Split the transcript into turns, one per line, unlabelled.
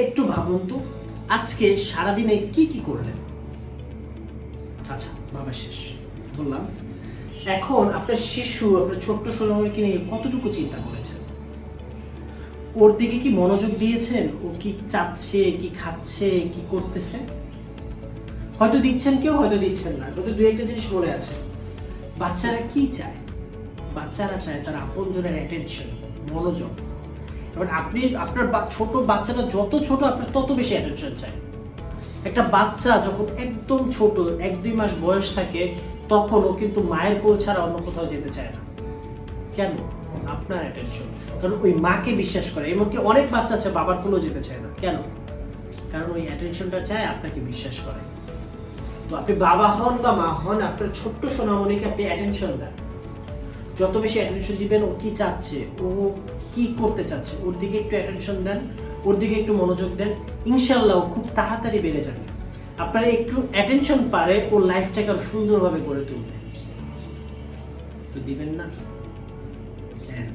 একটু ভাবুন তো আজকে সারাদিনে কি কি করলেন। আচ্ছা ভাবা শেষ ধরলাম, এখন আপনার শিশু আপনার ছোট্ট সোনামণিকে নিয়ে কতটুকু চিন্তা করেছেন, ওর দিকে কি মনোযোগ দিয়েছেন, ও কি চাচ্ছে, কি খাচ্ছে, কি করতেছে। হয়তো দিচ্ছেন কেউ, হয়তো দিচ্ছেন না, হয়তো দুই একটা জিনিস মনে আছে। বাচ্চারা কি চায়, বাচ্চারা চায় তার আপনজনের অ্যাটেনশন, মনোযোগ। এবার আপনি আপনার ছোট বাচ্চাটা যত ছোট আপনার তত বেশি অ্যাটেনশন চাই। একটা বাচ্চা যখন একদম ছোট 1-2 মাস বয়স থাকে তখন ও কিন্তু মায়ের কোল ছাড়া অন্য কোথাও যেতে চায় না। কেন? আপনার অ্যাটেনশন, কারণ ওই মাকে বিশ্বাস করে। এমনকি অনেক বাচ্চা আছে বাবার কোলেও যেতে চায় না। কেন? কারণ ওই অ্যাটেনশনটা চায়, আপনাকে বিশ্বাস করে। তো আপনি বাবা হন বা মা হন, আপনার ছোট্ট সোনামণিকে আপনি অ্যাটেনশন দেন। যত বেশি অ্যাটেনশন দিবেন, ও কি চাচ্ছে, ও কি করতে চাচ্ছে, ওর দিকে একটু অ্যাটেনশন দেন, ওর দিকে একটু মনোযোগ দেন, ইনশাআল্লাহ ও খুব তাড়াতাড়ি বেড়ে যাবে। আপনারা একটু অ্যাটেনশন পারে ওর লাইফটাকে আরো সুন্দরভাবে গড়ে তুলতে। তো দিবেন না? হ্যাঁ।